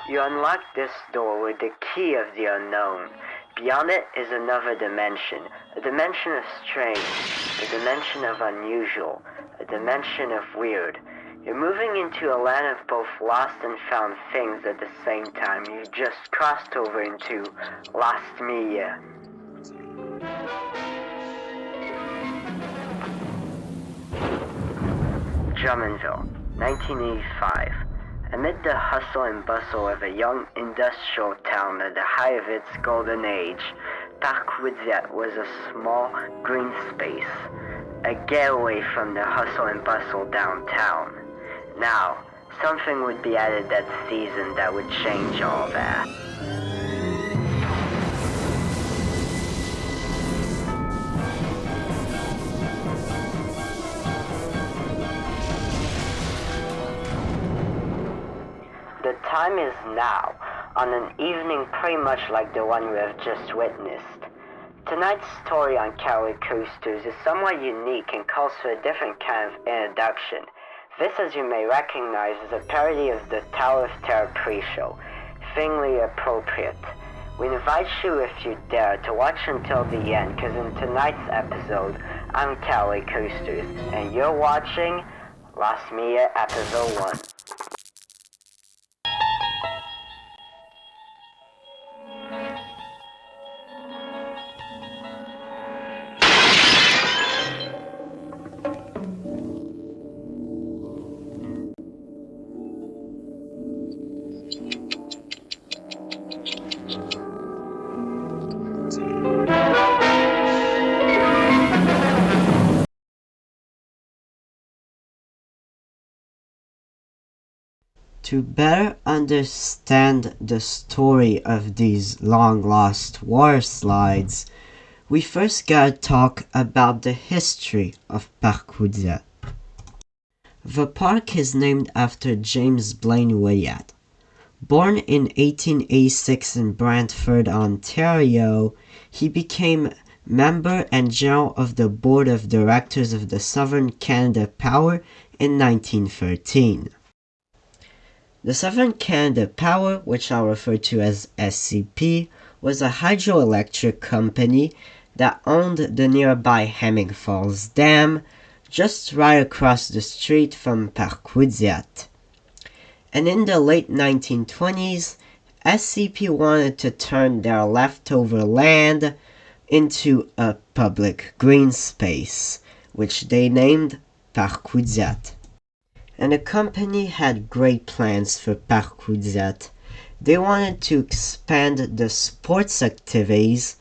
You unlock this door with the key of the unknown. Beyond it is another dimension, a dimension of strange, a dimension of unusual, a dimension of weird. You're moving into a land of both lost and found things at the same time. You've just crossed over into Lost Media. Drummondville, 1985. Amid the hustle and bustle of a young industrial town at the height of its golden age, Parc Woodyatt was a small green space, a getaway from the hustle and bustle downtown. Now, something would be added that season that would change all that. The time is now, on an evening pretty much like the one we have just witnessed. Tonight's story on Cowboy Coasters is somewhat unique and calls for a different kind of introduction. This, as you may recognize, is a parody of the Tower of Terror pre-show, fittingly appropriate. We invite you, if you dare, to watch until the end, because in tonight's episode, I'm Cowboy Coasters, and you're watching Lost Media Episode 1. To better understand the story of these long-lost waterslides, we first gotta talk about the history of Parc Woodyatt. The park is named after James Blaine Woodyatt. Born in 1886 in Brantford, Ontario, he became member and general of the board of directors of the Southern Canada Power in 1913. The Southern Canada Power, which I'll refer to as SCP, was a hydroelectric company that owned the nearby Hemming Falls Dam, just right across the street from Parc Woodyatt. And in the late 1920s, SCP wanted to turn their leftover land into a public green space, which they named Parc Woodyatt. And the company had great plans for Parc Woodyatt. They wanted to expand the sports activities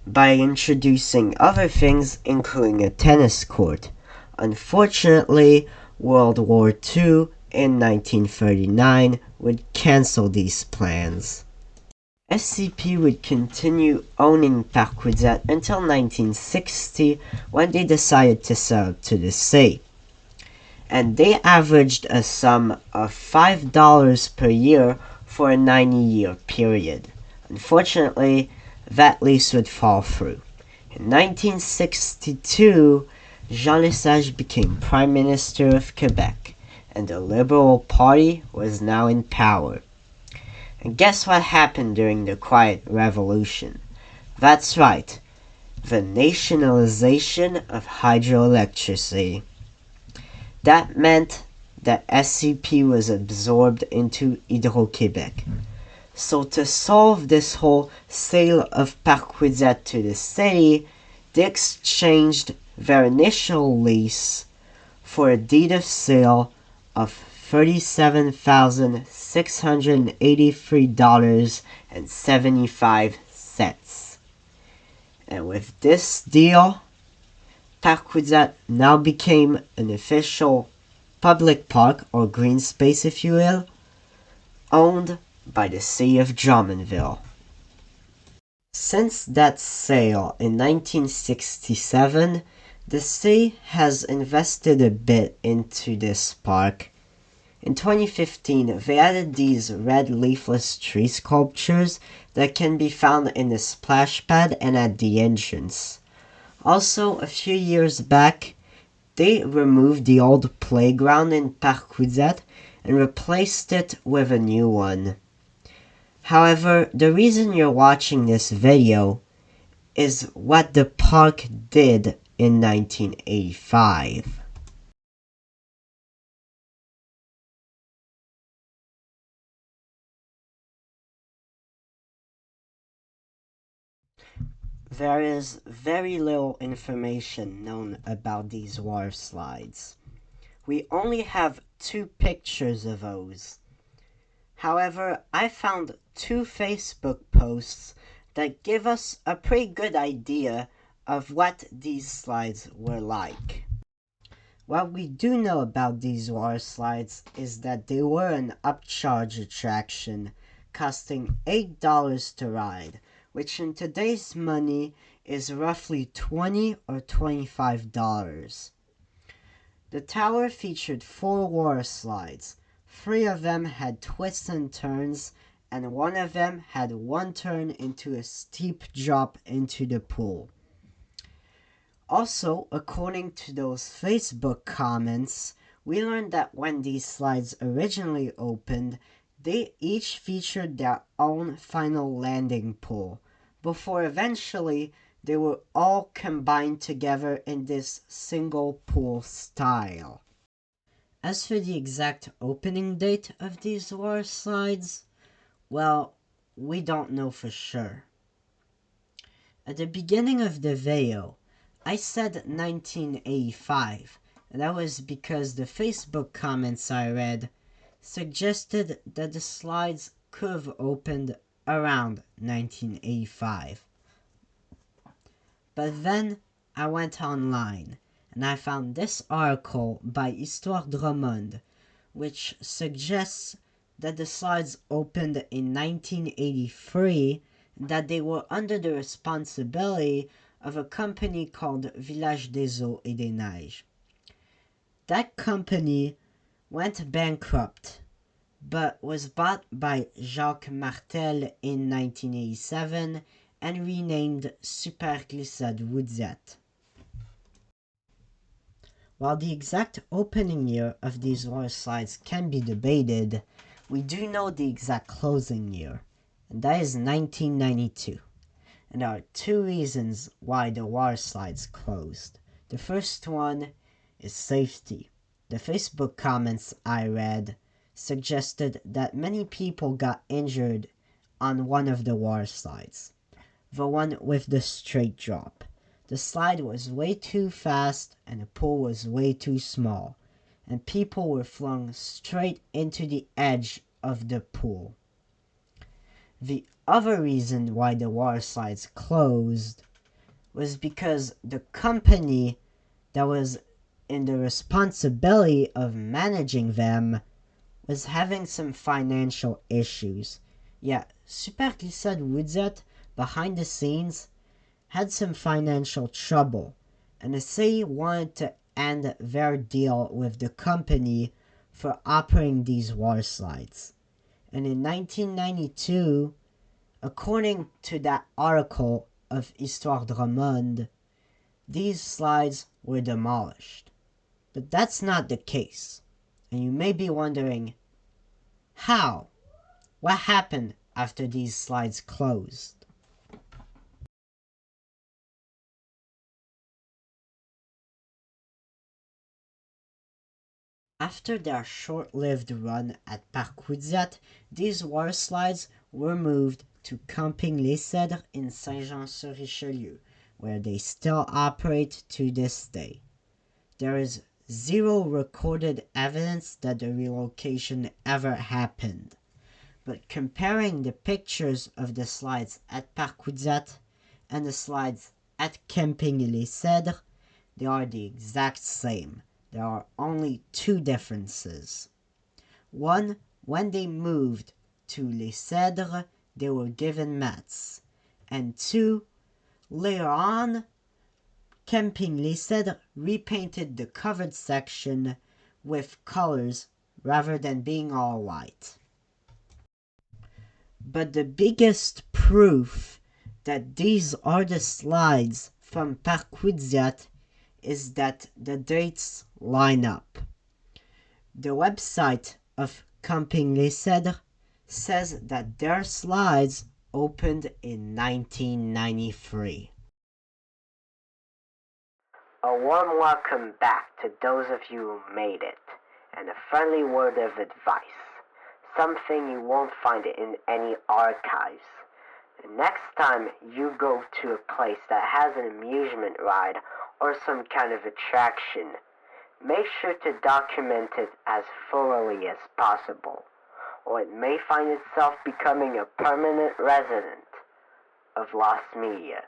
by introducing other things, including a tennis court. Unfortunately, World War II in 1939 would cancel these plans. SCP would continue owning Parc Woodyatt until 1960, when they decided to sell it to the sea. And they averaged a sum of $5 per year for a 90-year period. Unfortunately, that lease would fall through. In 1962, Jean Lesage became Prime Minister of Quebec, and the Liberal Party was now in power. And guess what happened during the Quiet Revolution? That's right, the nationalization of hydroelectricity. That meant that SCP was absorbed into Hydro-Québec. So to solve this whole sale of Parc Woodyatt to the city, they exchanged their initial lease for a deed of sale of $37,683.75. And with this deal, Parc Woodyatt now became an official public park, or green space if you will, owned by the city of Drummondville. Since that sale in 1967, the city has invested a bit into this park. In 2015, they added these red leafless tree sculptures that can be found in the splash pad and at the entrance. Also, a few years back, they removed the old playground in Parc Woodyatt and replaced it with a new one. However, the reason you're watching this video is what the park did in 1985. There is very little information known about these water slides. We only have 2 pictures of those. However, I found 2 Facebook posts that give us a pretty good idea of what these slides were like. What we do know about these water slides is that they were an upcharge attraction, costing $8 to ride, which in today's money is roughly $20 or $25. The tower featured 4 water slides. 3 of them had twists and turns, and 1 of them had 1 turn into a steep drop into the pool. Also, according to those Facebook comments, we learned that when these slides originally opened, they each featured their own final landing pool, before eventually they were all combined together in this single pool style. As for the exact opening date of these water slides, well, we don't know for sure. At the beginning of the video, I said 1985, and that was because the Facebook comments I read suggested that the slides could have opened around 1985. But then I went online and I found this article by Histoire Drummond, which suggests that the slides opened in 1983 and that they were under the responsibility of a company called Village des Eaux et des Neiges. That company went bankrupt, but was bought by Jacques Martel in 1987 and renamed Parc Woodyatt. While the exact opening year of these water slides can be debated, we do know the exact closing year, and that is 1992. And there are 2 reasons why the water slides closed. The first one is safety. The Facebook comments I read suggested that many people got injured on one of the water slides, the one with the straight drop. The slide was way too fast and the pool was way too small, and people were flung straight into the edge of the pool. The other reason why the water slides closed was because the company that was in the responsibility of managing them was having some financial issues. Yeah, Parc Woodyatt, behind the scenes, had some financial trouble, and the city wanted to end their deal with the company for operating these water slides. And in 1992, according to that article of Histoire Drummond, these slides were demolished. But that's not the case. And you may be wondering, how? What happened after these slides closed? After their short-lived run at Parc Woodyatt, these water slides were moved to Camping Les Cèdres in Saint-Jean-sur-Richelieu, where they still operate to this day. There is 0 recorded evidence that the relocation ever happened, but comparing the pictures of the slides at Parc Woodyatt and the slides at Camping Les Cèdres, they are the exact same. There are only 2 differences. One, when they moved to Les Cèdres, they were given mats. And 2, later on, Camping Les Cèdres repainted the covered section with colors rather than being all white. But the biggest proof that these are the slides from Parc Woodyatt is that the dates line up. The website of Camping Les Cèdres says that their slides opened in 1993. A warm welcome back to those of you who made it, and a friendly word of advice, something you won't find in any archives. Next time you go to a place that has an amusement ride or some kind of attraction, make sure to document it as thoroughly as possible, or it may find itself becoming a permanent resident of lost media.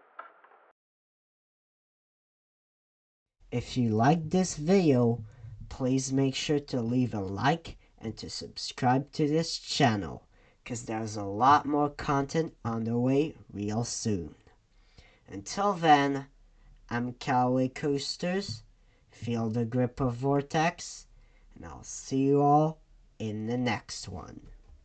If you liked this video, please make sure to leave a like and to subscribe to this channel, because there's a lot more content on the way real soon. Until then, I'm Callaway Coasters, feel the grip of Vortex, and I'll see you all in the next one.